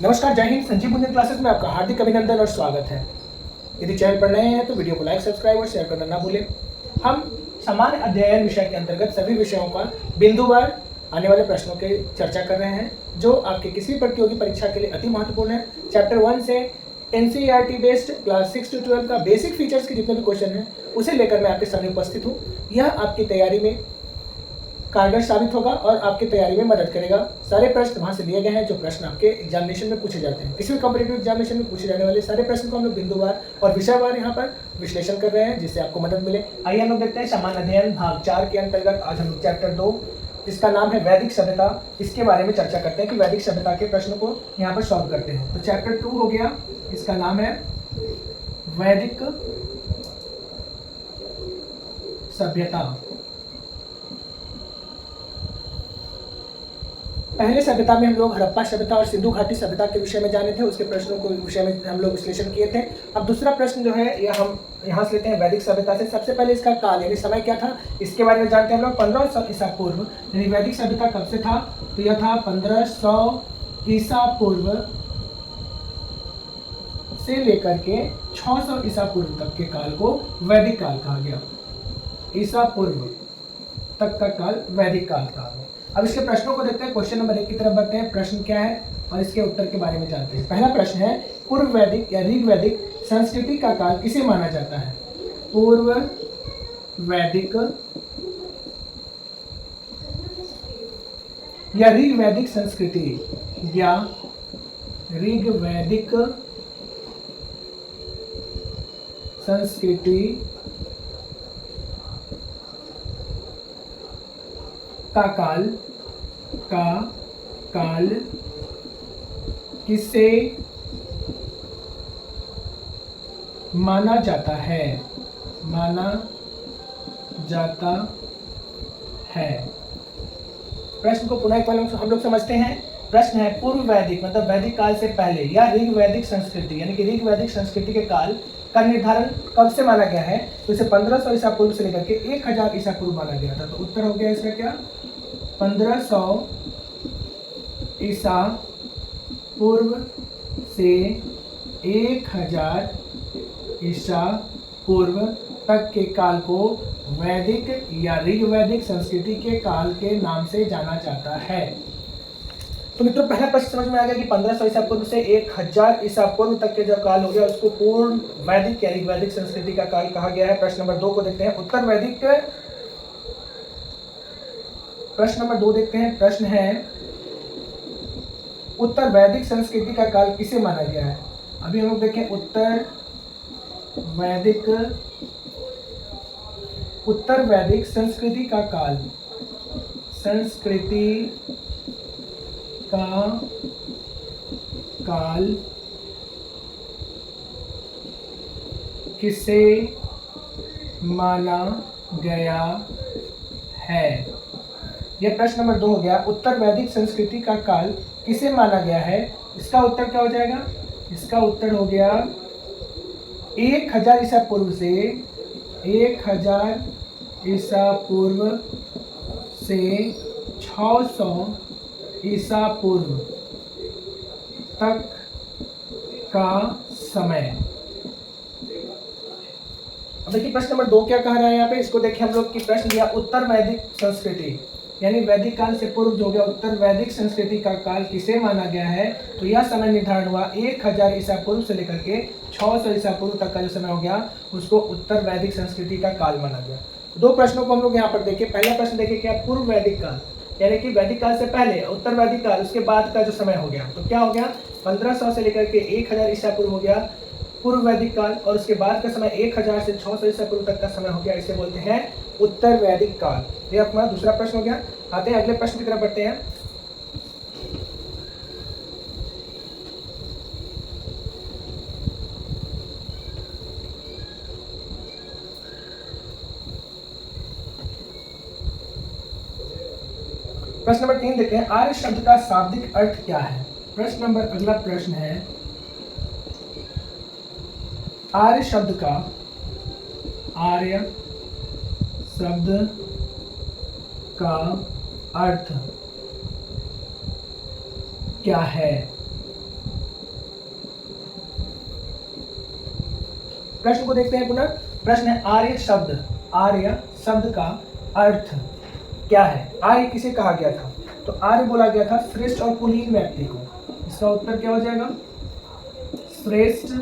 नमस्कार, जय हिंद। संजीव बुंदेल क्लासेस में आपका हार्दिक अभिनंदन और स्वागत है। यदि चैनल पर नए हैं तो वीडियो को लाइक, सब्सक्राइब और शेयर करना ना भूलें। हम सामान्य अध्ययन विषय के अंतर्गत सभी विषयों का बिंदुवार आने वाले प्रश्नों की चर्चा कर रहे हैं, जो आपके किसी प्रतियोगी परीक्षा के लिए अति महत्वपूर्ण है। चैप्टर 1 से NCERT बेस्ड क्लास 6 to 12 का बेसिक फीचर्स के जितने भी क्वेश्चन हैं उसे लेकर मैं आपके सामने उपस्थित हूँ। यह आपकी तैयारी में कारगर साबित होगा और आपकी तैयारी में मदद करेगा। सारे प्रश्न वहां से लिए गए हैं जो प्रश्न आपके एग्जामिनेशन में पूछे जाते हैं। किसी भी कॉम्पिटिटिव एग्जामिनेशन में पूछे जाने वाले सारे प्रश्न को हम लोग बिंदुवार और विषयवार यहाँ पर विश्लेषण कर रहे हैं, जिससे आपको मदद मिले। आइए हम लोग देखते हैं सामान्य अध्ययन भाग 4 के अंतर्गत आज हम चैप्टर 2 जिसका नाम है वैदिक सभ्यता, इसके बारे में चर्चा करते हैं कि वैदिक सभ्यता के प्रश्नों को यहाँ पर सॉल्व करते हैं। तो चैप्टर 2 हो गया, इसका नाम है वैदिक सभ्यता। पहले सभ्यता में हम लोग हड़प्पा सभ्यता और सिंधु घाटी सभ्यता के विषय में जाने थे, उसके प्रश्नों को विषय में हम लोग विश्लेषण किए थे। अब दूसरा प्रश्न जो है यह हम यहाँ से लेते हैं वैदिक सभ्यता से। सबसे पहले इसका काल यानी समय क्या था, इसके बारे में जानते हैं हम लोग। 1500 ईसा पूर्व यानी वैदिक सभ्यता कब से था, तो यह था 1500 ईसा पूर्व से लेकर के 600 ईसा पूर्व तक के काल को वैदिक काल कहा गया। ईसा पूर्व तक का काल वैदिक काल कहा गया। अब इसके प्रश्नों को देखते हैं। क्वेश्चन नंबर 1 की तरफ बढ़ते हैं। प्रश्न क्या है और इसके उत्तर के बारे में जानते हैं। पहला प्रश्न है, पूर्व वैदिक या ऋग वैदिक संस्कृति का काल किसे माना जाता है? पूर्व वैदिक या ऋग वैदिक संस्कृति या ऋग वैदिक संस्कृति का काल किसे माना जाता है? प्रश्न को पुनः एक बार हम लोग समझते हैं। प्रश्न है, पूर्व वैदिक मतलब वैदिक काल से पहले या ऋग वैदिक संस्कृति यानी कि ऋग वैदिक संस्कृति के काल का निर्धारण कब से माना गया है? तो इसे 1500 ईसा पूर्व से लेकर के 1000 ईसा पूर्व माना गया था। तो उत्तर हो गया इसका क्या? 1500 ईसा पूर्व से 1000 ईसा पूर्व तक के काल को वैदिक या ऋग वैदिक संस्कृति के काल के नाम से जाना जाता है। तो मित्रों, पहला प्रश्न समझ में आ गया कि 1500 ईसा पूर्व से 1000 ईसा पूर्व तक के जो काल हो गया उसको पूर्ण वैदिक या ऋग वैदिक संस्कृति का काल कहा गया है। प्रश्न नंबर 2 को देखते हैं। उत्तर वैदिक प्रश्न नंबर 2 देखते हैं। प्रश्न है, उत्तर वैदिक संस्कृति का काल किसे माना गया है? अभी हम लोग देखें उत्तर वैदिक संस्कृति का काल किसे माना गया है? यह प्रश्न नंबर 2 हो गया। उत्तर वैदिक संस्कृति का काल किसे माना गया है? इसका उत्तर क्या हो जाएगा? इसका उत्तर हो गया 1000 ईसा पूर्व से 1000 ईसा पूर्व से 600 ईसा पूर्व तक का समय। अब देखिए प्रश्न नंबर 2 क्या कह रहा है यहाँ पे, इसको देखिए हम लोग की प्रश्न दिया उत्तर वैदिक संस्कृति यानी वैदिक काल से पूर्व जो हो गया उत्तर वैदिक संस्कृति का काल किसे माना गया है? तो यह समय निर्धारण हुआ 1000 ईसा पूर्व से लेकर के 600 ईसा पूर्व तक का जो समय हो गया उसको उत्तर वैदिक संस्कृति का काल माना गया। 2 प्रश्नों को हम लोग यहाँ पर देखें। पहला प्रश्न देखें क्या, पूर्व वैदिक काल यानी कि वैदिक काल से पहले, उत्तर वैदिक काल उसके बाद का जो समय हो गया तो क्या हो गया? 1500 से लेकर के 1000 ईसा पूर्व हो गया पूर्व वैदिक काल, और उसके बाद का समय 1000 से 600 ईसा पूर्व तक का समय हो गया, इसे बोलते हैं उत्तर वैदिक काल। ये अपना दूसरा प्रश्न हो गया। आते हैं अगले प्रश्न की तरफ बढ़ते हैं। प्रश्न नंबर 3 देखते हैं, आर्य शब्द का शाब्दिक अर्थ क्या है? प्रश्न नंबर अगला प्रश्न है, आर्य शब्द का आर्य शब्द का अर्थ क्या है? प्रश्न को देखते हैं पुनः। प्रश्न है आर्य शब्द का अर्थ क्या है? आर्य किसे कहा गया था? तो आर्य बोला गया था श्रेष्ठ और कुलीन व्यक्ति को। इसका उत्तर क्या हो जाएगा? श्रेष्ठ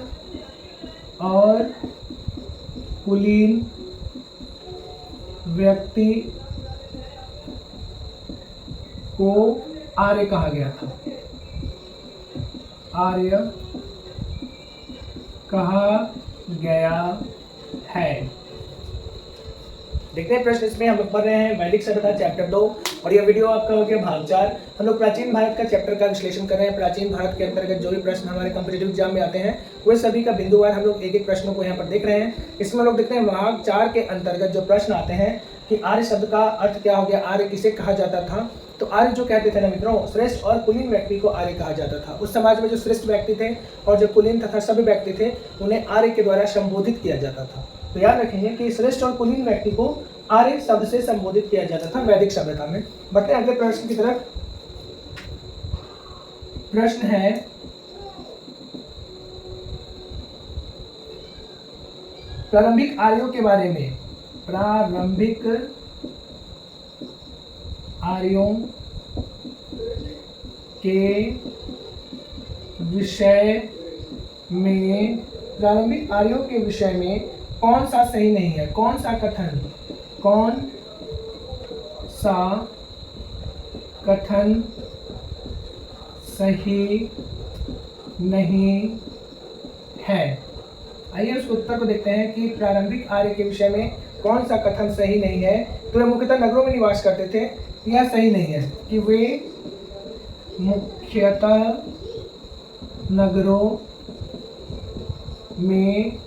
और कुलीन व्यक्ति को आर्य कहा गया था। आर्य कहा गया है। देखते हैं प्रश्न। इसमें हम लोग पढ़ रहे हैं वैदिक सभ्यता चैप्टर 2 और यह वीडियो आपका हो गया भाग 4। हम लोग प्राचीन भारत का चैप्टर का विश्लेषण कर रहे हैं। प्राचीन भारत के अंतर्गत जो भी प्रश्न हमारे कॉम्पिटिटिव एग्जाम में आते हैं वे सभी का बिंदुवार हम लोग एक एक प्रश्नों को यहाँ पर देख रहे हैं। इसमें हम लोग देखते हैं भाग 4 के अंतर्गत जो प्रश्न आते हैं कि आर्य शब्द का अर्थ क्या हो गया, आर्य किसे कहा जाता था। तो आर्य जो कहते थे ना मित्रों, श्रेष्ठ और कुलीन व्यक्ति को आर्य कहा जाता था। उस समाज में जो श्रेष्ठ व्यक्ति थे और जो कुलीन तथा सभ्य व्यक्ति थे उन्हें आर्य के द्वारा संबोधित किया जाता था। तो याद रखेंगे कि श्रेष्ठ और कुलीन व्यक्ति को आर्य शब्द से संबोधित किया जाता था वैदिक सभ्यता में। बढ़ते हैं अगले प्रश्न की तरफ। प्रश्न है प्रारंभिक आर्यों के बारे में। प्रारंभिक आर्यों के विषय में, प्रारंभिक आर्यों के विषय में कौन सा सही नहीं है? कौन सा कथन सही नहीं है? आइए उस उत्तर को देखते हैं कि प्रारंभिक आर्य के विषय में कौन सा कथन सही नहीं है। तो वे मुख्यतः नगरों में निवास करते थे। यह सही नहीं है कि वे मुख्यतः नगरों में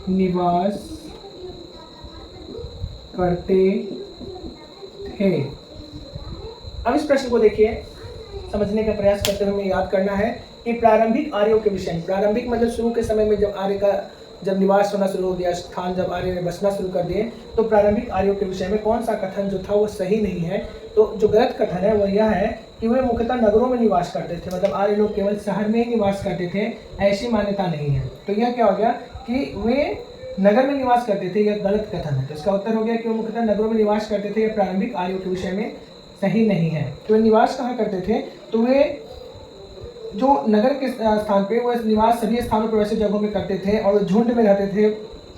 निवास करते थे। अब इस प्रश्न को देखिए, समझने का प्रयास करते हुए हमें याद करना है कि प्रारंभिक आर्यों के विषय में, प्रारंभिक मतलब शुरू के समय में जब आर्य का जब निवास होना शुरू हो गया, स्थान जब आर्य ने बसना शुरू कर दिए, तो प्रारंभिक आर्यों के विषय में कौन सा कथन जो था वो सही नहीं है। तो जो गलत कथन है वो यह है कि वे मुख्यतः नगरों में निवास करते थे, मतलब आर्य लोग केवल शहर में ही निवास करते थे, ऐसी मान्यता नहीं है। तो यह क्या हो गया कि वे नगर में निवास करते थे, यह गलत कथन है। तो इसका उत्तर हो गया कि वो मुख्यतः नगरों में निवास करते थे। यह प्रारंभिक आर्यों के विषय में सही नहीं है। तो वे निवास कहाँ करते थे? तो वे जो नगर के स्थान पे वो निवास सभी स्थानों पर वैसे जगहों में करते थे और झुंड में रहते थे,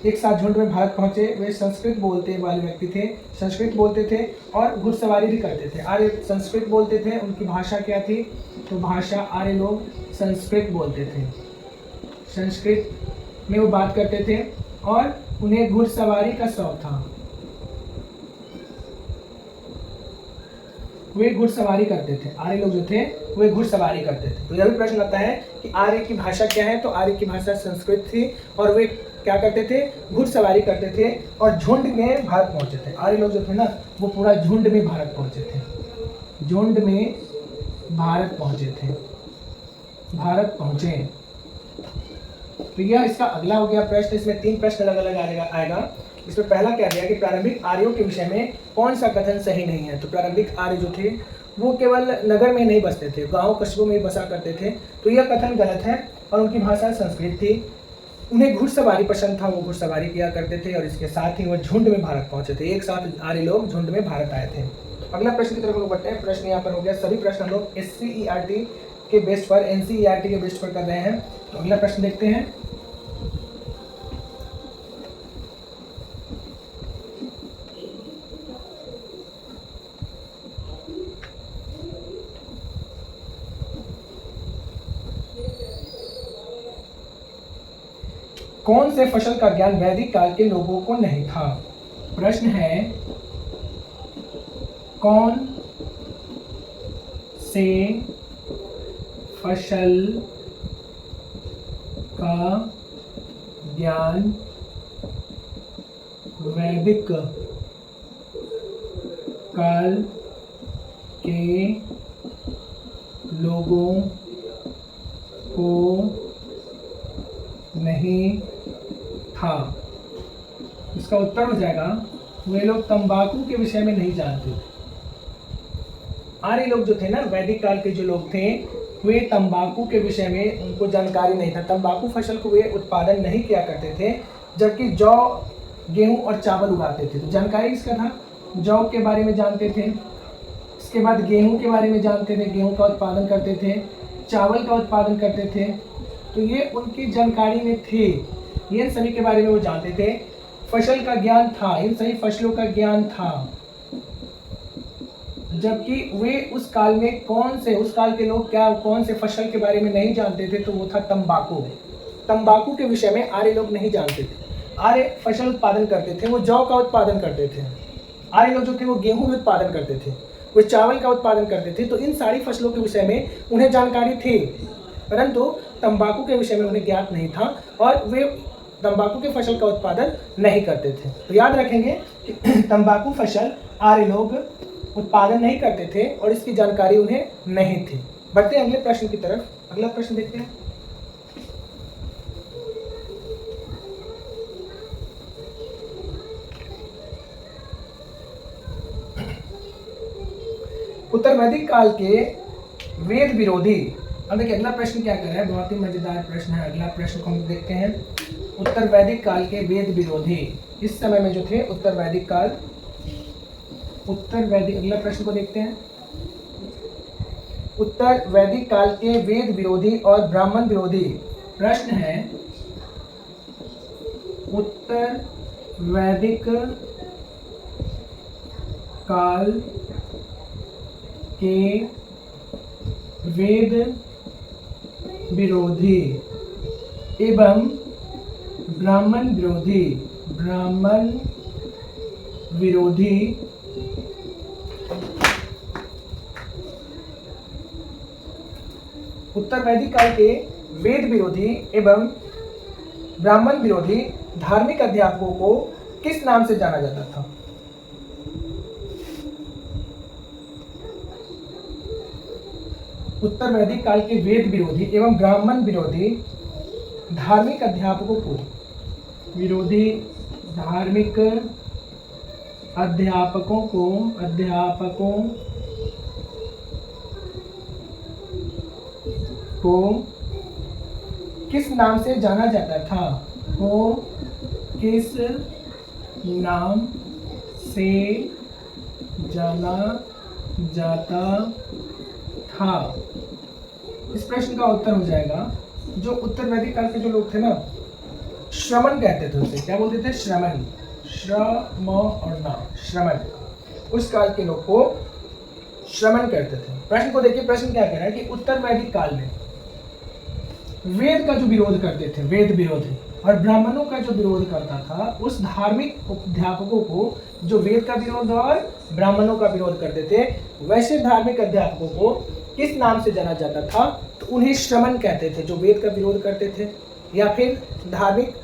एक साथ झुंड में भारत पहुंचे। वे संस्कृत बोलते वाले व्यक्ति थे, संस्कृत बोलते थे और घुड़सवारी भी करते थे। आर्य संस्कृत बोलते थे, उनकी भाषा क्या थी? तो भाषा आर्य लोग संस्कृत बोलते थे, संस्कृत में वो बात करते थे और उन्हें घुड़सवारी का शौक था, वे घुड़सवारी करते थे। आर्य लोग जो थे वे घुड़सवारी करते थे। तो यह भी प्रश्न आता है कि आर्य की भाषा क्या है? तो आर्य की भाषा संस्कृत थी और वे क्या करते थे? घुड़सवारी करते थे और झुंड में भारत पहुंचे थे। आर्य लोग जो थे ना वो पूरा झुंड में भारत पहुंचे थे, झुंड में भारत पहुंचे थे, भारत पहुंचे। तो यह इसका अगला हो गया प्रश्न। इसमें 3 प्रश्न अलग अलग आएगा। इसमें पहला क्या दिया कि प्रारंभिक आर्यों के विषय में कौन सा कथन सही नहीं है। तो प्रारंभिक आर्य जो थे वो केवल नगर में नहीं बसते थे, गांव कस्बों में ही बसा करते थे। तो यह कथन गलत है और उनकी भाषा संस्कृत थी। उन्हें घुड़सवारी पसंद था, वो घुड़सवारी किया करते थे और इसके साथ ही वो झुंड में भारत पहुंचे थे। एक साथ आर्य लोग झुंड में भारत आए थे। अगला प्रश्न की तरफ लोग बढ़ते हैं। प्रश्न यहाँ पर हो गया, सभी प्रश्न हम लोग SCERT के बेस्ट पर, NCERT के बेस्ट पर कर रहे हैं। तो अगला प्रश्न देखते हैं। कौन से फसल का ज्ञान वैदिक काल के लोगों को नहीं था? प्रश्न है कौन से फसल का ज्ञान वैदिक काल के लोगों को नहीं था? इसका उत्तर हो जाएगा वे लोग तंबाकू के विषय में नहीं जानते थे। आर्य लोग जो थे ना, वैदिक काल के जो लोग थे वे तंबाकू के विषय में उनको जानकारी नहीं था। तंबाकू फसल को वे उत्पादन नहीं किया करते थे, जबकि जौ, गेहूं और चावल उगाते थे। तो जानकारी इसका था, जौ के बारे में जानते थे, इसके बाद गेहूं के बारे में जानते थे, गेहूं का उत्पादन करते थे, चावल का उत्पादन करते थे। तो ये उनकी जानकारी में थे, ये सभी के बारे में वो जानते थे। फसल का ज्ञान था, इन सभी फसलों का ज्ञान था। जबकि वे उस काल में उस काल के लोग कौन से फसल के बारे में नहीं जानते थे, तो वो था तंबाकू। तंबाकू के विषय में आर्य लोग नहीं जानते थे। आर्य फसल उत्पादन करते थे, वो जौ का उत्पादन करते थे। आर्य लोग जो थे वो गेहूं भी उत्पादन करते थे, वो चावल का उत्पादन करते थे। तो इन सारी फसलों के विषय में उन्हें जानकारी थी, परंतु तंबाकू के विषय में उन्हें ज्ञात नहीं था और वे तंबाकू के फसल का उत्पादन नहीं करते थे। तो याद रखेंगे कि तंबाकू फसल आर्य लोग उत्पादन नहीं करते थे और इसकी जानकारी उन्हें नहीं थी। बढ़ते हैं अगले प्रश्न की तरफ। अगला प्रश्न देखते हैं। उत्तर वैदिक काल के वेद विरोधी, अब देखिए अगला प्रश्न क्या कर रहा है, बहुत ही मजेदार प्रश्न है। अगला प्रश्न को हम देखते हैं। उत्तर वैदिक काल के वेद विरोधी, इस समय में जो थे उत्तर वैदिक, अगला प्रश्न को देखते हैं। उत्तर वैदिक काल के वेद विरोधी और ब्राह्मण विरोधी, प्रश्न है उत्तर वैदिक काल के वेद विरोधी एवं ब्राह्मण विरोधी उत्तर वैदिक काल के वेद विरोधी एवं ब्राह्मण विरोधी धार्मिक अध्यापकों को किस नाम से जाना जाता था? उत्तर वैदिक काल के वेद विरोधी एवं ब्राह्मण विरोधी धार्मिक अध्यापकों को किस नाम से जाना जाता था? किस नाम से जाना जाता था? इस प्रश्न का उत्तर हो जाएगा, जो उत्तर वैदिक काल के जो लोग थे ना, श्रमण कहते थे उसे। क्या बोलते थे? श्रमण, श्रम और ना, श्रमण। उस काल के लोग को श्रमण कहते थे। प्रश्न को देखिए, प्रश्न क्या कह रहा है कि उत्तर वैदिक काल में वेद का जो विरोध करते थे, वेद विरोधी, और ब्राह्मणों का जो विरोध करता था, उस धार्मिक अध्यापकों को जो वेद का विरोध और ब्राह्मणों का विरोध करते थे, वैसे धार्मिक अध्यापकों को किस नाम से जाना जाता था? तो उन्हें श्रमण कहते थे, जो वेद का विरोध करते थे या फिर धार्मिक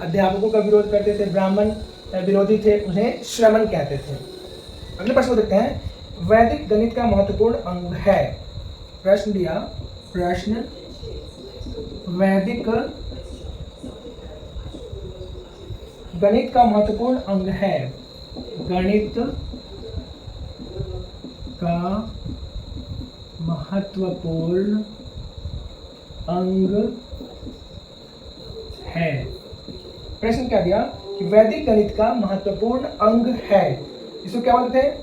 अध्यापकों का विरोध करते थे, ब्राह्मण विरोधी थे, उन्हें श्रमण कहते थे। अगले प्रश्न को देखते हैं। वैदिक गणित का महत्वपूर्ण अंग है। प्रश्न दिया, प्रश्न वैदिक गणित का महत्वपूर्ण अंग है। गणित का महत्वपूर्ण अंग है। प्रश्न क्या दिया कि वैदिक गणित का महत्वपूर्ण अंग है। इसको क्या बोलते हैं?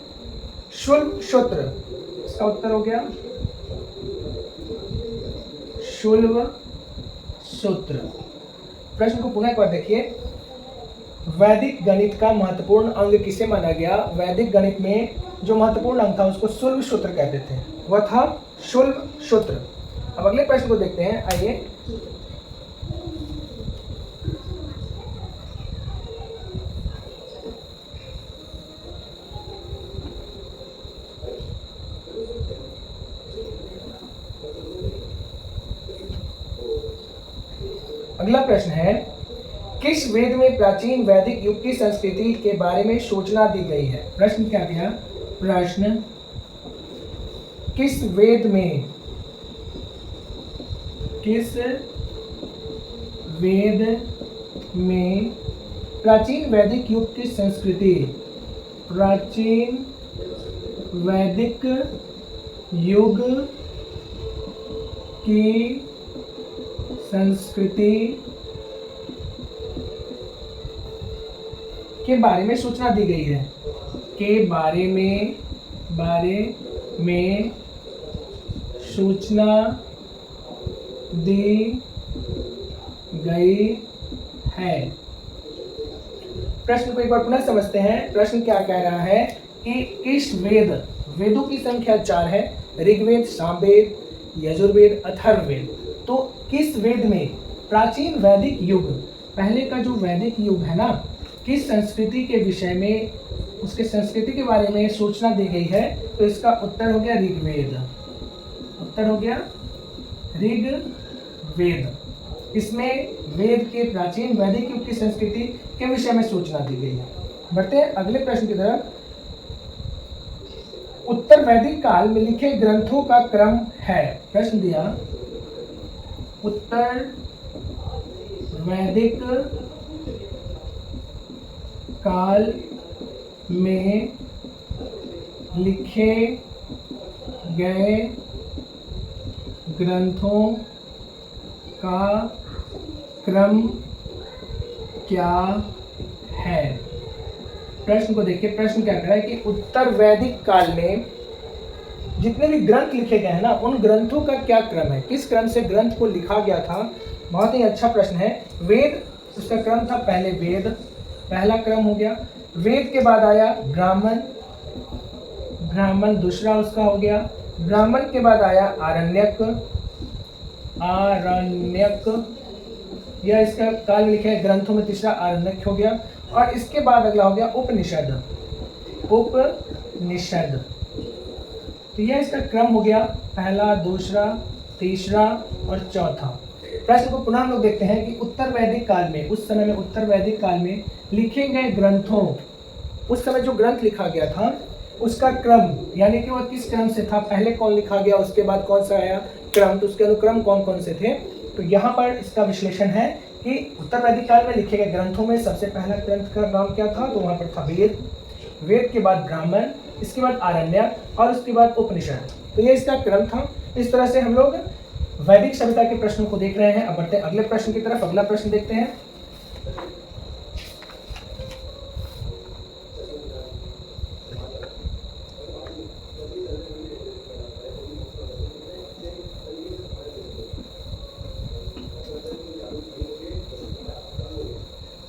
शुल्ब सूत्र। इसका उत्तर हो गया शुल्ब सूत्र। प्रश्न को पुनः एक बार देखिए। वैदिक गणित का महत्वपूर्ण अंग किसे माना गया? वैदिक गणित में जो महत्वपूर्ण अंग था उसको शुल्ब सूत्र कहते थे, वह था शुल्ब सूत्र। अब अगले प्रश्न को देखते हैं, आइए। अगला प्रश्न है, किस वेद में प्राचीन वैदिक युग की संस्कृति के बारे में सूचना दी गई है? प्रश्न क्या दिया? प्रश्न, किस वेद में प्राचीन वैदिक युग की संस्कृति, प्राचीन वैदिक युग की संस्कृति के बारे में सूचना दी गई है, के बारे में सूचना दी गई है। प्रश्न को एक बार पुनः समझते हैं। प्रश्न क्या कह रहा है कि इस वेदों की संख्या 4 है, ऋग्वेद, सामवेद, यजुर्वेद, अथर्ववेद। तो किस वेद में प्राचीन वैदिक युग, पहले का जो वैदिक युग है ना, किस संस्कृति के विषय में, उसके संस्कृति के बारे में सूचना दी गई है? तो इसका उत्तर हो गया ऋग्वेद। उत्तर हो गया ऋग्वेद। इसमें वेद के प्राचीन वैदिक युग की संस्कृति के विषय में सूचना दी गई है। बढ़ते हैं अगले प्रश्न की तरफ। उत्तर वैदिक काल में लिखे ग्रंथों का क्रम है। प्रश्न दिया, उत्तर वैदिक काल में लिखे गए ग्रंथों का क्रम क्या है? प्रश्न को देखिए, प्रश्न क्या कह रहा है कि उत्तर वैदिक काल में जितने भी ग्रंथ लिखे गए हैं ना, उन ग्रंथों का क्या क्रम है, किस क्रम से ग्रंथ को लिखा गया था। बहुत ही अच्छा प्रश्न है। वेद, उसका क्रम था पहले वेद, पहला क्रम हो गया। वेद के बाद आया ब्राह्मण, ब्राह्मण दूसरा उसका हो गया। ब्राह्मण के बाद आया आरण्यक, आरण्यक, यह इसका काल लिखे ग्रंथों में तीसरा आरण्यक हो गया। और इसके बाद अगला हो गया उपनिषद, उपनिषद। तो यह इसका क्रम हो गया, पहला, दूसरा, तीसरा और चौथा। प्रश्न को पुनः हम लोग देखते हैं कि उत्तर वैदिक काल में, उस समय में उत्तर वैदिक काल में लिखे गए ग्रंथों, उस समय जो ग्रंथ लिखा गया था उसका क्रम, यानी कि वह किस क्रम से था, पहले कौन लिखा गया, उसके बाद कौन सा आया क्रम, तो उसके अनुक्रम कौन कौन से थे। तो यहाँ पर इसका विश्लेषण है कि उत्तर वैदिक काल में लिखे गए ग्रंथों में सबसे पहला ग्रंथ का नाम क्या था, तो वहाँ पर था वेद, वेद के बाद ब्राह्मण, इसके बाद आरण्यक और उसके बाद उपनिषद। तो ये इसका क्रम था। इस तरह से हम लोग वैदिक सभ्यता के प्रश्नों को देख रहे हैं। अब बढ़ते हैं अगले प्रश्न की तरफ। अगला प्रश्न देखते हैं।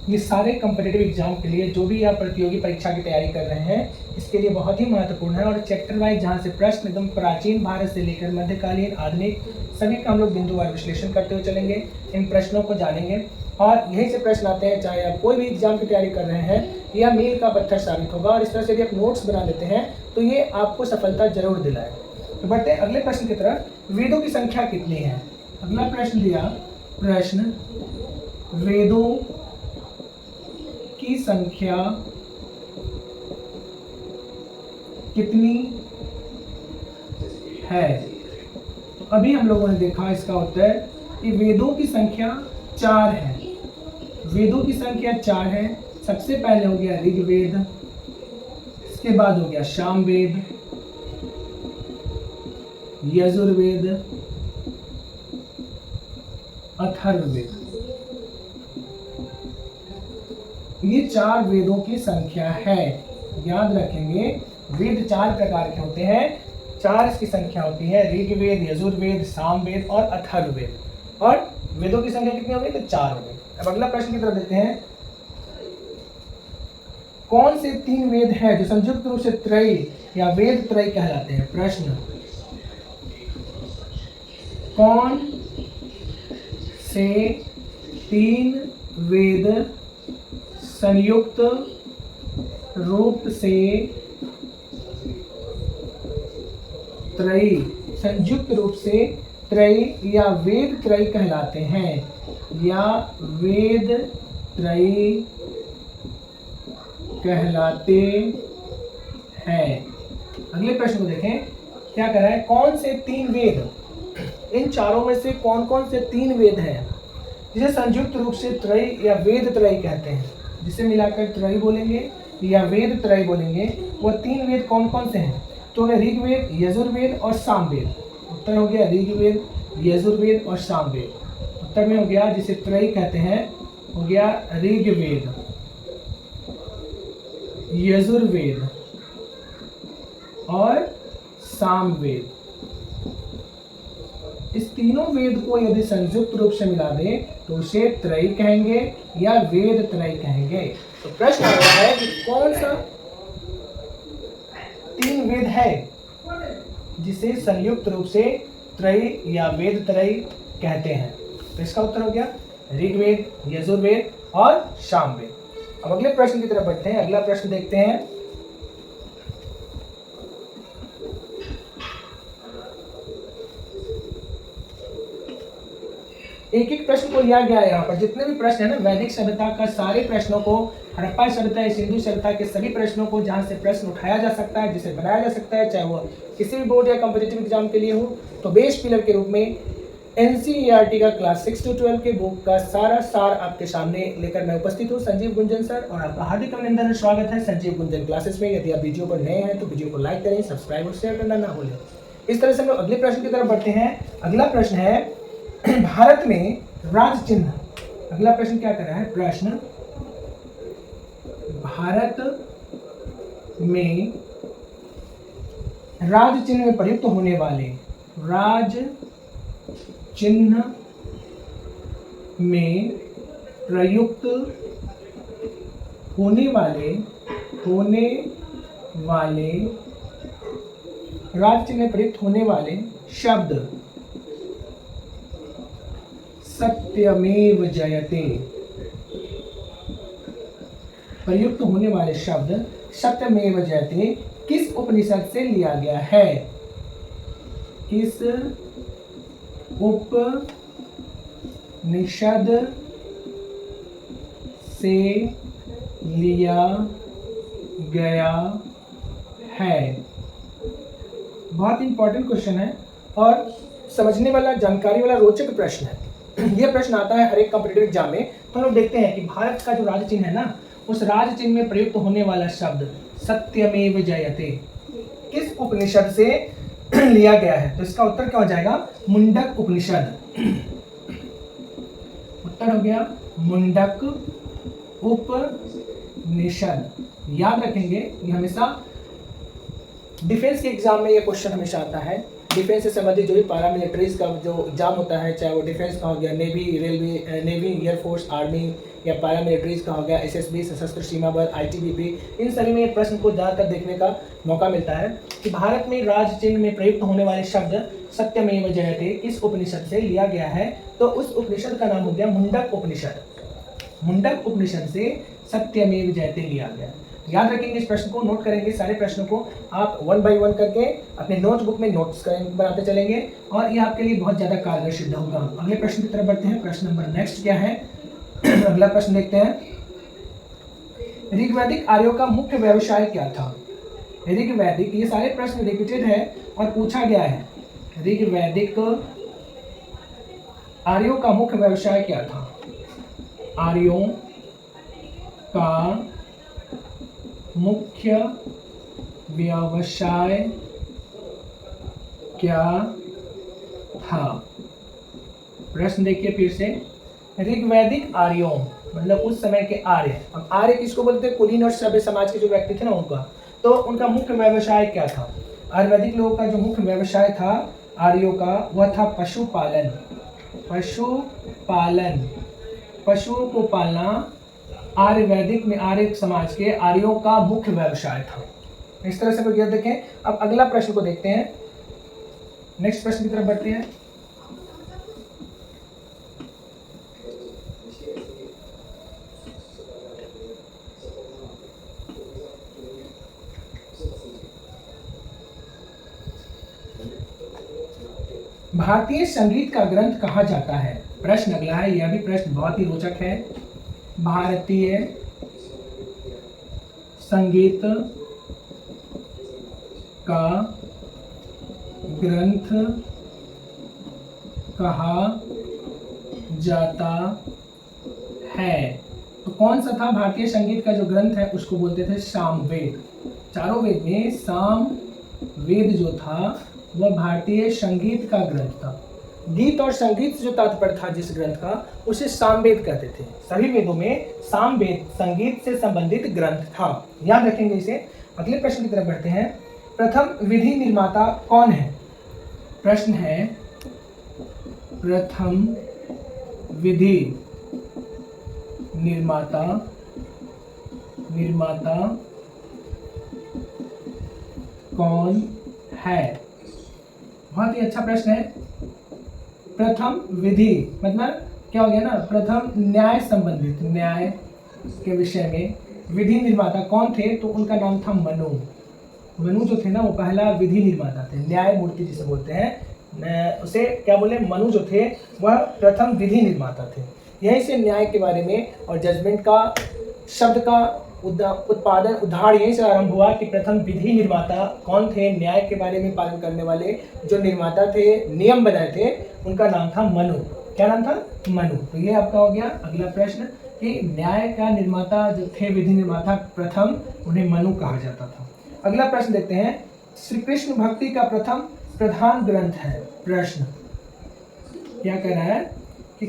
ये सारे कम्पिटिटिव एग्जाम के लिए, जो भी आप प्रतियोगी परीक्षा की तैयारी कर रहे हैं, इसके लिए बहुत ही महत्वपूर्ण है। और चैप्टर वाइज जहाँ से प्रश्न एकदम प्राचीन भारत से लेकर मध्यकालीन, आधुनिक, सभी का हम लोग बिंदुवार विश्लेषण करते हुए चलेंगे, इन प्रश्नों को जानेंगे। और यहीं से प्रश्न आते हैं, चाहे आप कोई भी एग्जाम की तैयारी कर रहे हैं, यह मील का पत्थर साबित होगा। और इस तरह से यदि आप नोट्स बना लेते हैं तो ये आपको सफलता जरूर दिलाए। तो बढ़ते हैं अगले प्रश्न की तरफ। वेदों की संख्या कितनी है? अगला प्रश्न दिया, प्रश्न, वेदों की संख्या कितनी है? तो अभी हम लोगों ने देखा इसका उत्तर कि वेदों की संख्या 4 है। वेदों की संख्या 4 है। सबसे पहले हो गया ऋग्वेद, इसके बाद हो गया सामवेद, यजुर्वेद, अथर्ववेद। ये 4 वेदों की संख्या है। याद रखेंगे, वेद 4 प्रकार के होते हैं, 4 इसकी संख्या होती है, ऋग्वेद, यजुर्वेद, सामवेद और अथर्ववेद। और वेदों की संख्या कितनी हो गई? तो 4 हो गई। अब अगला प्रश्न की तरफ देखते हैं। कौन से 3 वेद हैं जो संयुक्त रूप से त्रयी या वेद त्रयी कहलाते हैं? प्रश्न, कौन से 3 वेद संयुक्त रूप से त्रयी, संयुक्त रूप से त्रयी या वेद त्रयी कहलाते हैं, या वेद त्रयी कहलाते हैं? अगले प्रश्न को देखें, क्या कह रहा है? कौन से 3 वेद, इन चारों में से कौन कौन से 3 वेद हैं जिसे संयुक्त रूप से त्रयी या वेद त्रयी कहते हैं? जिसे मिलाकर त्रयी बोलेंगे या वेद त्रयी बोलेंगे। वह 3 वेद कौन कौन से हैं? तो ऋग्वेद, यजुर्वेद और सामवेद। उत्तर हो गया ऋग्वेद, यजुर्वेद और सामवेद। उत्तर में हो गया जिसे त्रयी कहते हैं, हो गया ऋग्वेद, यजुर्वेद और सामवेद। इस तीनों वेद को यदि संयुक्त रूप से मिला दें तो उसे त्रयी कहेंगे या वेद त्रयी कहेंगे। तो प्रश्न आ रहा है कि कौन सा 3 वेद है जिसे संयुक्त रूप से त्रयी या वेद त्रयी कहते हैं। तो इसका उत्तर हो गया ऋग्वेद, यजुर्वेद और सामवेद। अब अगले प्रश्न की तरफ बढ़ते हैं। अगला प्रश्न देखते हैं। एक एक प्रश्न को लिया गया है। यहाँ पर जितने भी प्रश्न है ना, वैदिक सभ्यता का सारे प्रश्नों को, हड़प्पा सभ्यता, सिंधु सभ्यता के सभी प्रश्नों को जहाँ से प्रश्न उठाया जा सकता है, जिसे बनाया जा सकता है, चाहे वो किसी भी बोर्ड या कॉम्पिटिटिव एग्जाम के लिए हो, तो बेस पिलर के रूप में NCERT का क्लास 6 to 12 के बुक का सारा सार आपके सामने लेकर मैं उपस्थित हूँ, संजीव गुंजन सर, और आपका हार्दिक अभिनंदन और स्वागत है संजीव गुंजन क्लासेस में। यदि आप वीडियो पर नए हैं तो वीडियो को लाइक करें, सब्सक्राइब और शेयर करना ना भूलें। इस तरह से हम अगले प्रश्न की तरफ बढ़ते हैं। अगला प्रश्न है भारत में राज चिन्ह। अगला प्रश्न क्या कर रहा है? प्रश्न भारत में राज चिन्ह में प्रयुक्त होने वाले, राज चिन्ह में प्रयुक्त होने वाले राज चिन्ह में प्रयुक्त होने वाले शब्द सत्यमेव जयते। प्रयुक्त होने वाले शब्द सत्यमेव जयते किस उपनिषद से लिया गया है? किस उपनिषद से लिया गया है? बहुत इंपॉर्टेंट क्वेश्चन है और समझने वाला, जानकारी वाला रोचक प्रश्न है। यह प्रश्न आता है हर एक कॉम्पिटिटिव एग्जाम में। तो हम लोग देखते हैं कि भारत का जो राज चिन्ह है ना, उस राज चिन्ह में प्रयुक्त होने वाला शब्द सत्यमेव जयते किस उपनिषद से लिया गया है? तो इसका उत्तर क्या हो जाएगा? मुंडक उपनिषद। उत्तर हो गया मुंडक उपनिषद। याद रखेंगे, ये हमेशा डिफेंस के एग्जाम में ये क्वेश्चन हमेशा आता है। डिफेंस से संबंधित जो भी पैरामिलिट्रीज का जो एग्जाम होता है, चाहे वो डिफेंस का हो गया, navy, railway, navy, air force, army या पैरामिलिट्रीज का हो गया, SSB, सशस्त्र सीमा बल, ITBP, इन सभी में प्रश्न को ज़्यादातर देखने का मौका मिलता है कि भारत में राज चिन्ह में प्रयुक्त होने वाले शब्द सत्यमेव जयते किस उपनिषद से लिया गया है? तो उस उपनिषद का नाम हो गया मुंडक उपनिषद। मुंडक उपनिषद से सत्यमेव जयते लिया गया। याद रखेंगे, इस प्रश्न को नोट करेंगे। सारे प्रश्नों को आप 1 by 1 करके अपने नोटबुक में नोट्स बनाते चलेंगे और ये आपके लिए बहुत ज़्यादा कारगर सिद्ध होगा। अगले प्रश्न की तरफ बढ़ते हैं। प्रश्न नंबर नेक्स्ट क्या है? अगला प्रश्न देखते हैं। ऋग्वैदिक आर्यों का मुख्य व्यवसाय क्या था? ऋग्वैदिक, ये सारे प्रश्न रिपीटेड है और पूछा गया है। ऋग्वैदिक आर्यों का मुख्य व्यवसाय क्या था? आर्यों का मुख्य व्यवसाय क्या था? प्रश्न देखिए फिर से। ऋग्वैदिक आर्यों मतलब उस समय के आर्य। अब आर्य किसको बोलते हैं? कुलीन और सभ्य समाज के जो व्यक्ति थे ना, उनका। तो उनका मुख्य व्यवसाय क्या था? आयुर्वेदिक लोगों का जो मुख्य व्यवसाय था आर्यों का, वह था पशुपालन। पशुपालन, पशुओं को पालना आयुर्वेदिक में आर्य समाज के आर्यों का मुख्य व्यवसाय था। इस तरह से लोग यह देखें। अब अगला प्रश्न को देखते हैं। नेक्स्ट प्रश्न की तरफ बढ़ते हैं। भारतीय संगीत का ग्रंथ कहा जाता है? प्रश्न अगला है, यह भी प्रश्न बहुत ही रोचक है। भारतीय संगीत का ग्रंथ कहा जाता है? तो कौन सा था? भारतीय संगीत का जो ग्रंथ है उसको बोलते थे सामवेद। चारों वेद में सामवेद जो था वह भारतीय संगीत का ग्रंथ था। गीत और संगीत से जो तात्पर्य था जिस ग्रंथ का, उसे सामवेद कहते थे। सभी वेदों में सामवेद संगीत से संबंधित ग्रंथ था, याद रखेंगे इसे। अगले प्रश्न की तरफ बढ़ते हैं। प्रथम विधि निर्माता कौन है? प्रश्न है, प्रथम विधि निर्माता कौन है? बहुत ही अच्छा प्रश्न है। प्रथम विधि मतलब क्या हो गया ना, प्रथम न्याय संबंधित, न्याय के विषय में विधि निर्माता कौन थे? तो उनका नाम था मनु। मनु जो थे ना, वो पहला विधि निर्माता थे, न्याय मूर्ति जिसे बोलते हैं, उसे क्या बोले, मनु जो थे वह प्रथम विधि निर्माता थे। यहीं से न्याय के बारे में और जजमेंट का शब्द का उत्पादन उद्धार यहीं से आरंभ हुआ कि प्रथम विधि निर्माता कौन थे? न्याय के बारे में पालन करने वाले जो निर्माता थे, नियम बनाए थे, उनका नाम था मनु। क्या नाम था? मनु। तो ये आपका हो गया अगला प्रश्न कि न्याय का निर्माता जो थे, विधि निर्माता प्रथम, उन्हें मनु कहा जाता था। अगला प्रश्न देखते हैं। श्री कृष्ण भक्ति का प्रथम प्रधान ग्रंथ है। प्रश्न क्या कह रहा है कि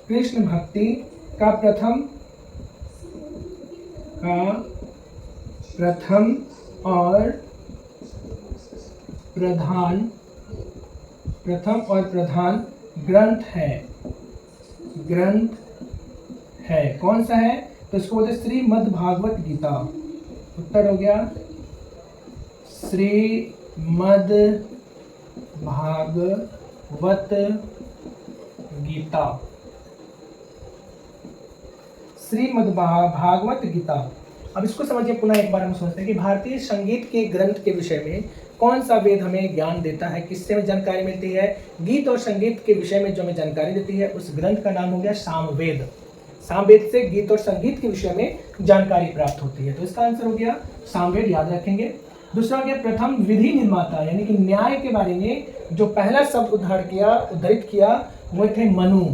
कृष्ण भक्ति का प्रथम और प्रधान ग्रंथ है। कौन सा है? तो इसको बोलते श्रीमद् भागवत गीता। उत्तर हो गया श्रीमद् भागवत गीता। श्रीमद् भागवत गीता। अब इसको समझिए पुनः एक बार हम सोचते हैं कि भारतीय संगीत के ग्रंथ के विषय में कौन सा वेद हमें ज्ञान देता है, किससे हमें जानकारी मिलती है? गीत और संगीत के विषय में जो हमें जानकारी देती है, उस ग्रंथ का नाम हो गया सामवेद। सामवेद से गीत और संगीत के विषय में जानकारी प्राप्त होती है, तो इसका आंसर हो गया सामवेद, याद रखेंगे। दूसरा हो गया प्रथम विधि निर्माता, यानी कि न्याय के बारे में जो पहला शब्द उद्धृत किया वो थे मनु।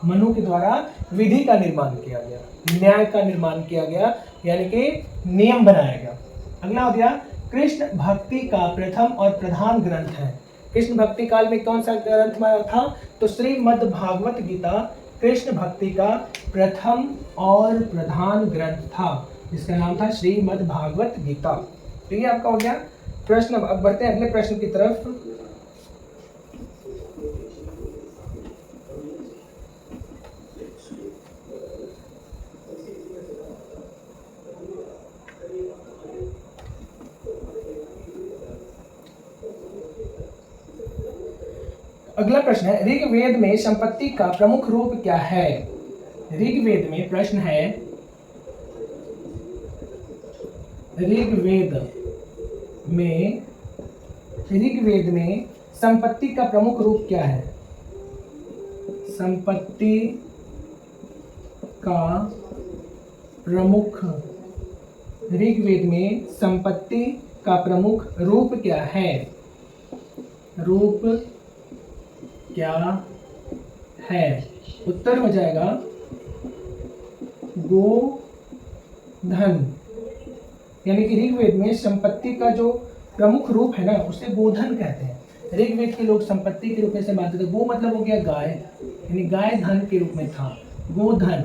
मनु के द्वारा विधि का निर्माण किया गया, न्याय का निर्माण किया गया, यानी कि नियम बनाया गया। अगला हो गया कृष्ण भक्ति का प्रथम और प्रधान ग्रंथ है। कृष्ण भक्ति काल में कौन सा ग्रंथ था? तो श्रीमद् भागवत गीता कृष्ण भक्ति का प्रथम और प्रधान ग्रंथ था, जिसका नाम था श्रीमद् भागवत गीता। तो ये आपका हो गया प्रश्न। अब बढ़ते हैं अगले प्रश्न की तरफ। अगला प्रश्न है, ऋग्वेद में संपत्ति का प्रमुख रूप क्या है? ऋग्वेद में प्रश्न है, ऋग्वेद में संपत्ति का प्रमुख रूप क्या है? संपत्ति का प्रमुख, ऋग्वेद में संपत्ति का प्रमुख रूप क्या है? रूप क्या है? उत्तर हो जाएगा गोधन। यानी कि ऋग्वेद में संपत्ति का जो प्रमुख रूप है ना, उसे गोधन कहते हैं। ऋग्वेद के लोग संपत्ति के रूप में से मानते थे। गो मतलब हो गया गाय, यानी गाय धन के रूप में था, गोधन।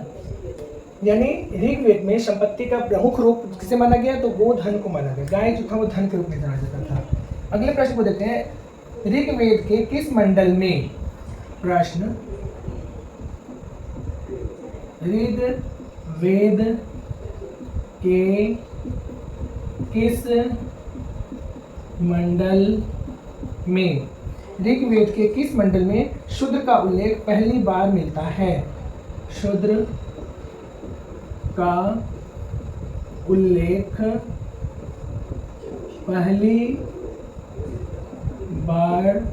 यानी ऋग्वेद में संपत्ति का प्रमुख रूप किसे माना गया? तो गोधन को माना गया। गाय जो था वो धन के रूप में जाना जाता था। अगले प्रश्न को देखते हैं, ऋग्वेद के किस मंडल में? प्रश्न, ऋग्वेद के किस मंडल में? ऋग्वेद के किस मंडल में शूद्र का उल्लेख पहली बार मिलता है? शूद्र का उल्लेख पहली बार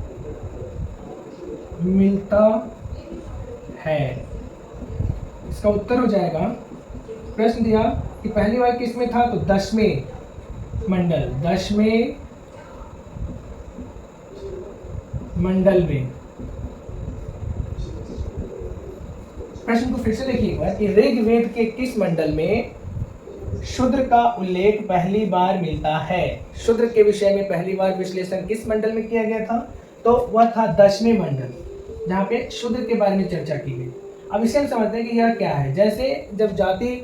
मिलता है। इसका उत्तर हो जाएगा, प्रश्न दिया कि पहली बार किस में था? तो 10वें मंडल, 10वें मंडल में। प्रश्न को फिर से देखिए एक बार कि ऋग्वेद के किस मंडल में शूद्र का उल्लेख पहली बार मिलता है? शूद्र के विषय में पहली बार विश्लेषण किस मंडल में किया गया था? तो वह था 10वें मंडल, जहाँ पे शूद्र के बारे में चर्चा की गई। अब इसे हम समझते हैं कि यह क्या है। जैसे जब जाति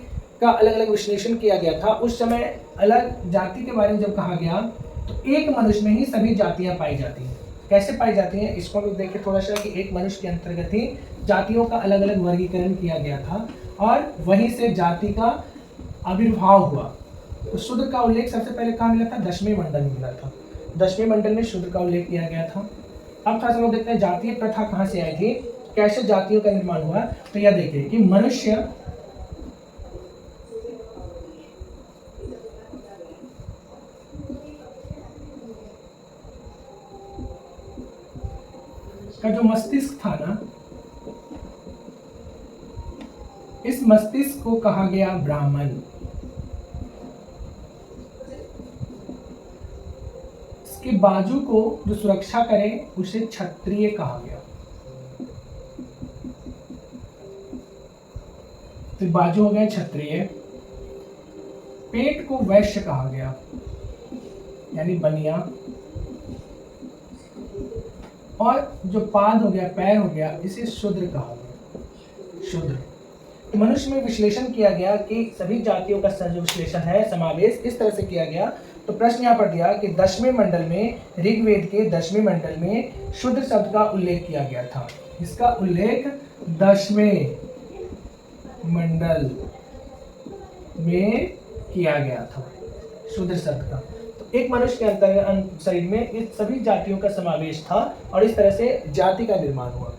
का अलग अलग विश्लेषण किया गया था, उस समय अलग जाति के बारे में जब कहा गया तो एक मनुष्य में ही सभी जातियां पाई जाती हैं। कैसे पाई जाती हैं इसको भी देखिए थोड़ा सा, कि एक मनुष्य के अंतर्गत ही जातियों का अलग अलग वर्गीकरण किया गया था और वहीं से जाति का आविर्भाव हुआ। तो शूद्र का उल्लेख सबसे पहले कहाँ मिला था? 10वें मंडल में मिला था। 10वें मंडल में शूद्र का उल्लेख किया गया था। अब थोड़ा सा लोग देखते हैं जातीय प्रथा कहाँ से आई थी, कैसे जातियों का निर्माण हुआ। तो यह देखिए कि मनुष्य का जो मस्तिष्क था ना, इस मस्तिष्क को कहा गया ब्राह्मण। इसके बाजू को जो सुरक्षा करे उसे क्षत्रिय कहा गया। तो बाजू हो गए क्षत्रिय। पेट को वैश्य कहा गया, यानी बनिया। और जो पाद हो गया, पैर हो गया, इसे शूद्र कहा गया, शूद्र। मनुष्य में विश्लेषण किया गया कि सभी जातियों का जो विश्लेषण है, समावेश इस तरह से किया गया। तो प्रश्न यहाँ पर दिया कि 10वें मंडल में, ऋग्वेद के 10वें मंडल में शूद्र शब्द का उल्लेख किया गया था। इसका उल्लेख 10वें मंडल में किया गया था, शूद्र शब्द का। एक मनुष्य के अंतर्गत शरीर में इस सभी जातियों का समावेश था और इस तरह से जाति का निर्माण हुआ।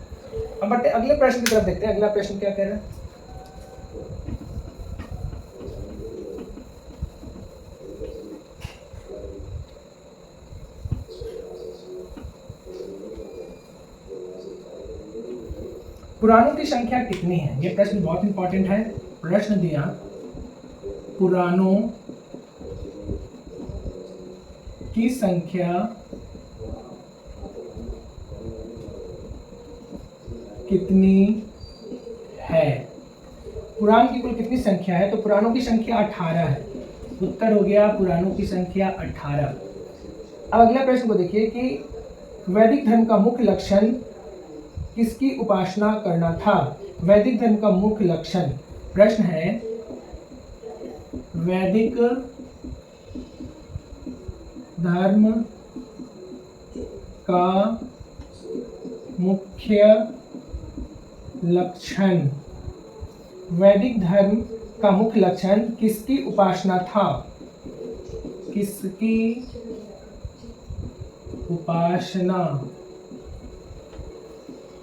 अब बढ़ते अगले प्रश्न की तरफ देखते हैं। अगला प्रश्न क्या कह रहा है? पुराणों की संख्या कितनी है? यह प्रश्न बहुत इंपॉर्टेंट है। प्रश्न दिया पुराणों की संख्या कितनी है? पुराण की कुल कितनी संख्या है? तो पुराणों की संख्या 18 है। उत्तर हो गया पुराणों की संख्या 18। अब अगला प्रश्न को देखिए कि वैदिक धर्म का मुख्य लक्षण किसकी उपासना करना था? वैदिक धर्म का मुख्य लक्षण, प्रश्न है वैदिक धर्म का मुख्य लक्षण, वैदिक धर्म का मुख्य लक्षण किसकी उपासना था? किसकी उपासना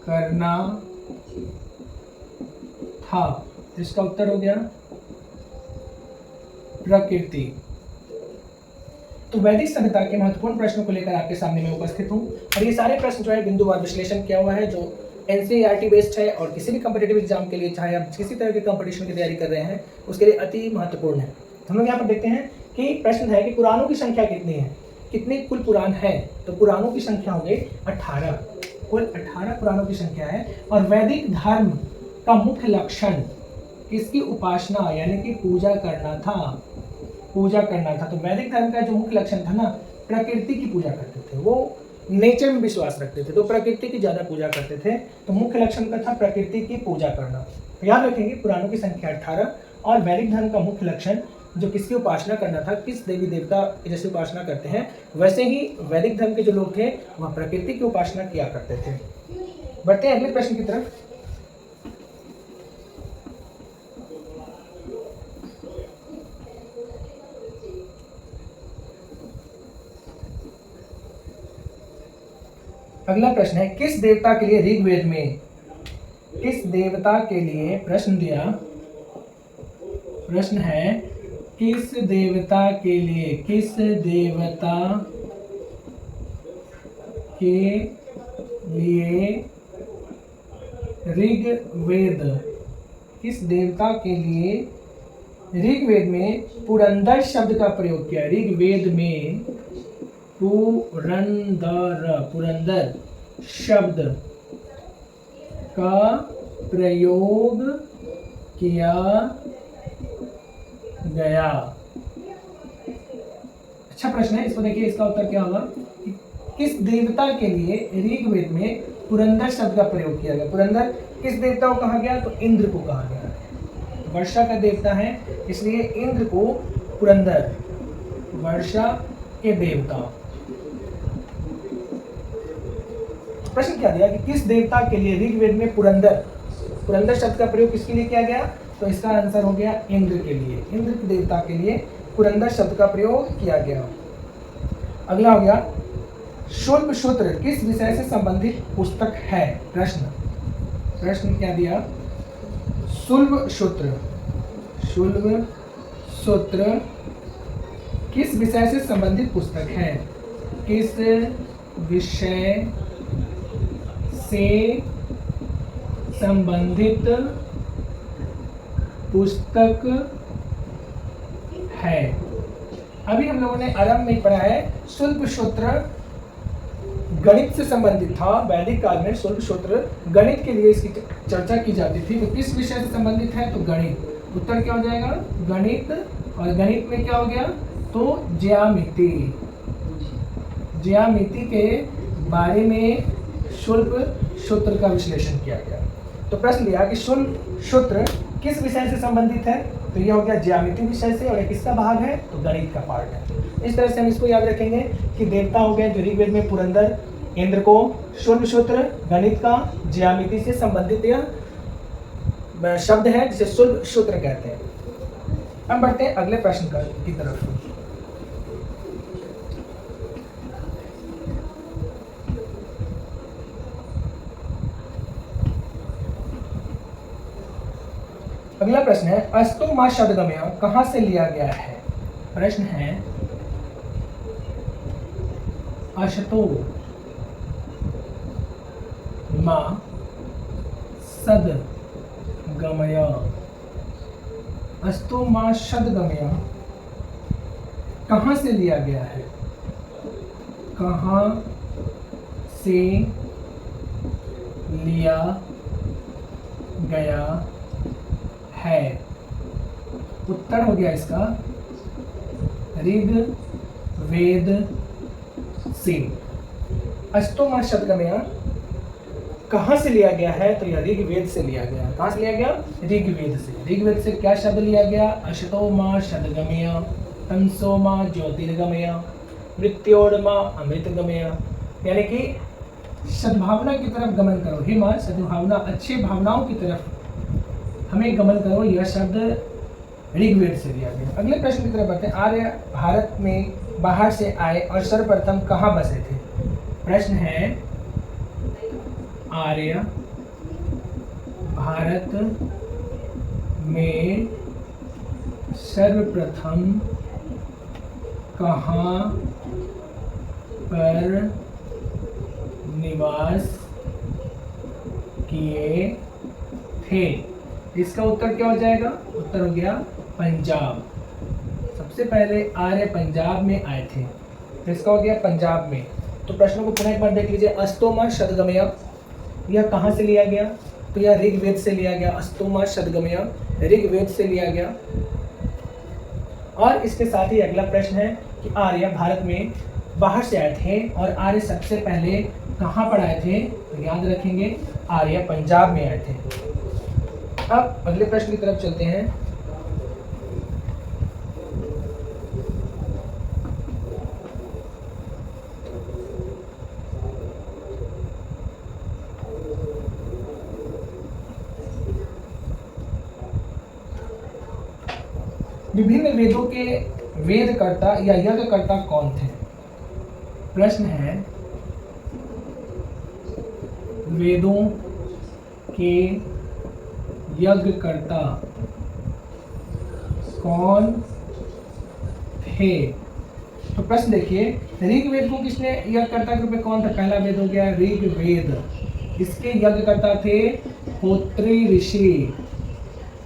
करना था? इसका उत्तर हो गया प्रकृति। तो वैदिक सभ्यता के महत्वपूर्ण प्रश्नों को लेकर आपके सामने मैं उपस्थित हूँ और ये सारे प्रश्न जो है बिंदुवार विश्लेषण किया हुआ है, जो NCERT बेस्ड है और किसी भी कम्पिटेटिव एग्जाम के लिए, चाहे आप किसी तरह के कंपटीशन की तैयारी कर रहे हैं, उसके लिए अति महत्वपूर्ण है। हम लोग यहाँ पर देखते हैं कि प्रश्न है कि पुराणों की संख्या कितनी है, कितने कुल पुराण है? तो पुराणों की संख्या हो गई 18, कुल 18 पुराणों की संख्या है। और वैदिक धर्म का मुख्य लक्षण किसकी उपासना, यानी कि पूजा करना था, पूजा करना था। तो वैदिक धर्म का जो मुख्य लक्षण था ना, प्रकृति की पूजा करते थे, वो नेचर में विश्वास रखते थे, तो प्रकृति की ज्यादा पूजा करते थे। तो मुख्य लक्षण का था प्रकृति की पूजा करना। तो याद रखेंगे पुराणों की संख्या 18 और वैदिक धर्म का मुख्य लक्षण जो किसकी उपासना करना था, किस देवी देवता की जैसे उपासना करते हैं वैसे ही वैदिक धर्म के जो लोग थे वह प्रकृति की उपासना किया करते थे। बढ़ते हैं अगले प्रश्न की तरफ। अगला प्रश्न है किस देवता के लिए ऋग्वेद में, किस देवता के लिए, प्रश्न दिया, प्रश्न है किस देवता के लिए, किस देवता के लिए ऋग्वेद, किस देवता के लिए ऋग्वेद में पुरंदर शब्द का प्रयोग किया? ऋग्वेद में पुरंदर शब्द का प्रयोग किया गया। अच्छा प्रश्न है, इसको देखिए, इसका उत्तर क्या होगा कि किस देवता के लिए ऋग्वेद में पुरंदर शब्द का प्रयोग किया गया। पुरंदर किस देवता को कहा गया, तो इंद्र को कहा गया। वर्षा का देवता है, इसलिए इंद्र को पुरंदर, वर्षा के देवता। प्रश्न क्या दिया कि किस देवता के लिए ऋग्वेद में पुरंदर शब्द का प्रयोग किसके लिए किया गया, तो इसका आंसर हो गया इंद्र के लिए। इंद्र के देवता के लिए पुरंदर शब्द का प्रयोग किया गया। अगला हो गया, शुल्ब सूत्र किस विषय से संबंधित पुस्तक है। प्रश्न क्या दिया, शुल्ब सूत्र किस विषय से संबंधित पुस्तक है। किस विषय से संबंधित पुस्तक है। अभी हम लोगों ने आरंभ में पढ़ा है, शुल्ब सूत्र गणित से संबंधित था। वैदिक काल में शुल्ब सूत्र गणित के लिए इसकी चर्चा की जाती थी। तो किस विषय से संबंधित है, तो गणित। उत्तर क्या हो जाएगा, गणित। और गणित में क्या हो गया, तो ज्यामिति के बारे में शुल्ब सूत्र का विश्लेषण किया गया। तो प्रश्न दिया कि शुल्ब सूत्र किस विषय से संबंधित है, तो यह हो गया ज्यामिति विषय से। और किसका भाग है, तो गणित का पार्ट है। इस तरह से हम इसको याद रखेंगे कि देवता हो गए जो ऋग्वेद में पुरंदर, इंद्र को, शुल्ब सूत्र गणित का, ज्यामिति से संबंधित यह शब्द है जिसे शुल्ब सूत्र कहते हैं। अब बढ़ते हैं अगले प्रश्न की तरफ। अगला प्रश्न है, अस्तु मा शब्दगम्य कहां से लिया गया है। प्रश्न है, अस्तु मा सदगमय, अस्तु मा सदगमय कहां से लिया गया है। कहां से लिया गया है। उत्तर हो गया इसका ऋग्वेद से। अस्तु मा शब्दगम्य कहाँ से लिया गया है, तो यह ऋग्वेद से लिया गया। कहाँ से लिया गया, ऋग्वेद से। ऋग्वेद से क्या शब्द लिया गया, अशतो मा शब्दगम्य, तमसो मा ज्योतिर्गमय, मृत्योर्मा अमृतगमय। यानी कि सद्भावना की तरफ गमन करो, हे मां सद्भावना, अच्छी भावनाओं की तरफ हमें गमन करो, यह शब्द ऋग्वेद से लिया गया। अगले प्रश्न की तरफ बढ़ते हैं, आर्य भारत में बाहर से आए और सर्वप्रथम कहाँ बसे थे। प्रश्न है, आर्य भारत में सर्वप्रथम कहाँ पर निवास किए थे। इसका उत्तर क्या हो जाएगा, उत्तर हो गया पंजाब। सबसे पहले आर्य पंजाब में आए थे, तो इसका हो गया पंजाब में। तो प्रश्नों को पुनः एक बार देख लीजिए। अस्तु मा शब्दगम्य यह कहाँ से लिया गया, तो यह ऋग्वेद से लिया गया। अस्तु मा शब्दगम्य ऋग्वेद से लिया गया। और इसके साथ ही अगला प्रश्न है कि आर्य भारत में बाहर से आए थे और आर्य सबसे पहले कहाँ पर आए थे, तो याद रखेंगे आर्य पंजाब में आए थे। अब अगले प्रश्न की तरफ चलते हैं। विभिन्न वेदों के वेदकर्ता या यज्ञकर्ता कौन थे। प्रश्न है, वेदों के यज्ञकर्ता कौन थे। तो प्रश्न देखिए, ऋग्वेद को किसने यज्ञकर्ता के रूप में कौन था, पहला वेद हो गया ऋग्वेद। इसके यज्ञकर्ता थे होत्री ऋषि,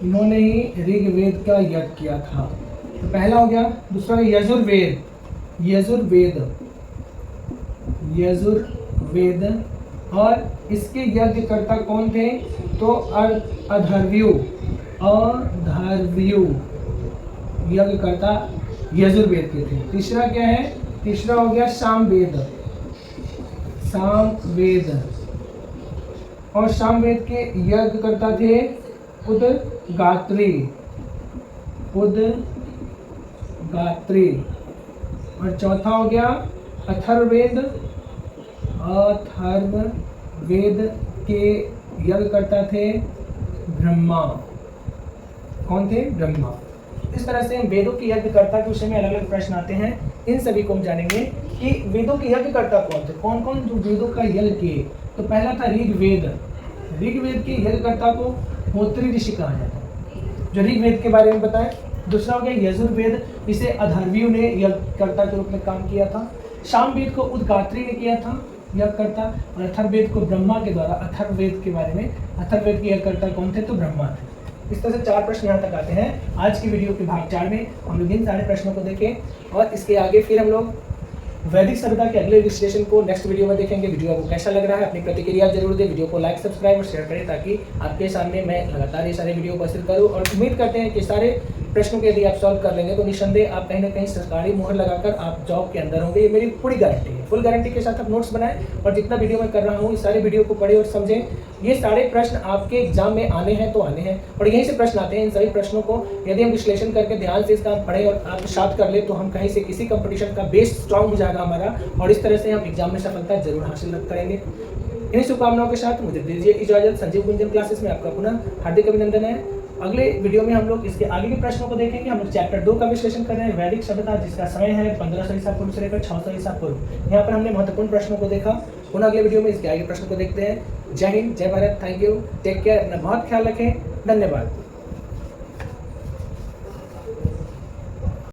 इन्होंने ही ऋग्वेद का यज्ञ किया था। तो पहला हो गया। दूसरा यजुर्वेद, यजुर्वेद और इसके यज्ञकर्ता कौन थे, तो अधर्व्यु यज्ञकर्ता यजुर्वेद के थे। तीसरा क्या है? तीसरा हो गया सामवेद। सामवेद, और सामवेद के यज्ञकर्ता थे उदगात्री। उदगात्री। और चौथा हो गया अथर्ववेद। अथर्ववेद के यज्ञकर्ता थे ब्रह्मा। कौन थे? ब्रह्मा। इस तरह से वेदों के यज्ञकर्ता के विषय में अलग अलग प्रश्न आते हैं। इन सभी को हम जानेंगे कि वेदों के यज्ञकर्ता कौन थे, कौन कौन जो वेदों का यज्ञ किए। तो पहला था ऋग्वेद। ऋग्वेद के यज्ञकर्ता को होत्री ऋषि कहा जाता है, जो ऋग्वेद के बारे में बताएं। दूसरा हो गया यजुर्वेद, इसे अथर्वियों ने यज्ञकर्ता के रूप में काम किया था। सामवेद को उदगात्री ने किया था यज्ञकर्ता, और अथर्ववेद को ब्रह्मा के द्वारा। अथर्ववेद के बारे में, अथर्ववेद के यज्ञकर्ता कौन थे? तो ब्रह्मा थे। इस तरह से 4 प्रश्न यहाँ तक आते हैं। आज की वीडियो के भाग 4 में हम लोग इन सारे प्रश्नों को देखें, और इसके आगे फिर हम लोग वैदिक सभ्यता के अगले विश्लेषण को नेक्स्ट वीडियो में देखेंगे। वीडियो आपको कैसा लग रहा है अपनी प्रतिक्रिया जरूर दें। वीडियो को लाइक, सब्सक्राइब और शेयर करें, ताकि आपके सामने मैं लगातार ये सारे वीडियो उपस्थित करूँ। और उम्मीद करते हैं कि सारे प्रश्नों को यदि आप सॉल्व कर लेंगे तो निस्संदेह आप कहीं ना कहीं सरकारी मुहर लगाकर आप जॉब के अंदर होंगे। ये मेरी पूरी गारंटी है। फुल गारंटी के साथ आप नोट्स बनाएं, और जितना वीडियो मैं कर रहा हूँ इस सारे वीडियो को पढ़ें और समझें। ये सारे प्रश्न आपके एग्जाम में आने हैं तो आने हैं, और यहीं से प्रश्न आते हैं। इन सभी प्रश्नों को यदि हम विश्लेषण करके ध्यान से इसका पढ़ें और आप साथ कर ले, तो हम कहीं से किसी कंपटीशन का बेस स्ट्रांग हो जाएगा हमारा, और इस तरह से हम एग्जाम में सफलता जरूर हासिल करेंगे। इन्हीं शुभकामनाओं के साथ मुझे दीजिए इजाजत। संजीव गुंजन क्लासेस में आपका पुनः हार्दिक अभिनंदन है। अगले वीडियो में हम लोग इसके आगे के प्रश्नों को देखेंगे। हम लोग चैप्टर 2 का विश्लेषण कर रहे हैं, वैदिक सभ्यता, जिसका समय है 1500 ईसा पूर्व से लेकर 600 ईसा पूर्व। यहाँ पर हमने महत्वपूर्ण प्रश्नों को देखा। पुनः अगले वीडियो में इसके आगे प्रश्नों को देखते हैं। जय हिंद, जय भारत, थैंक यू, टेक केयर, अपना बहुत ख्याल रखें, धन्यवाद।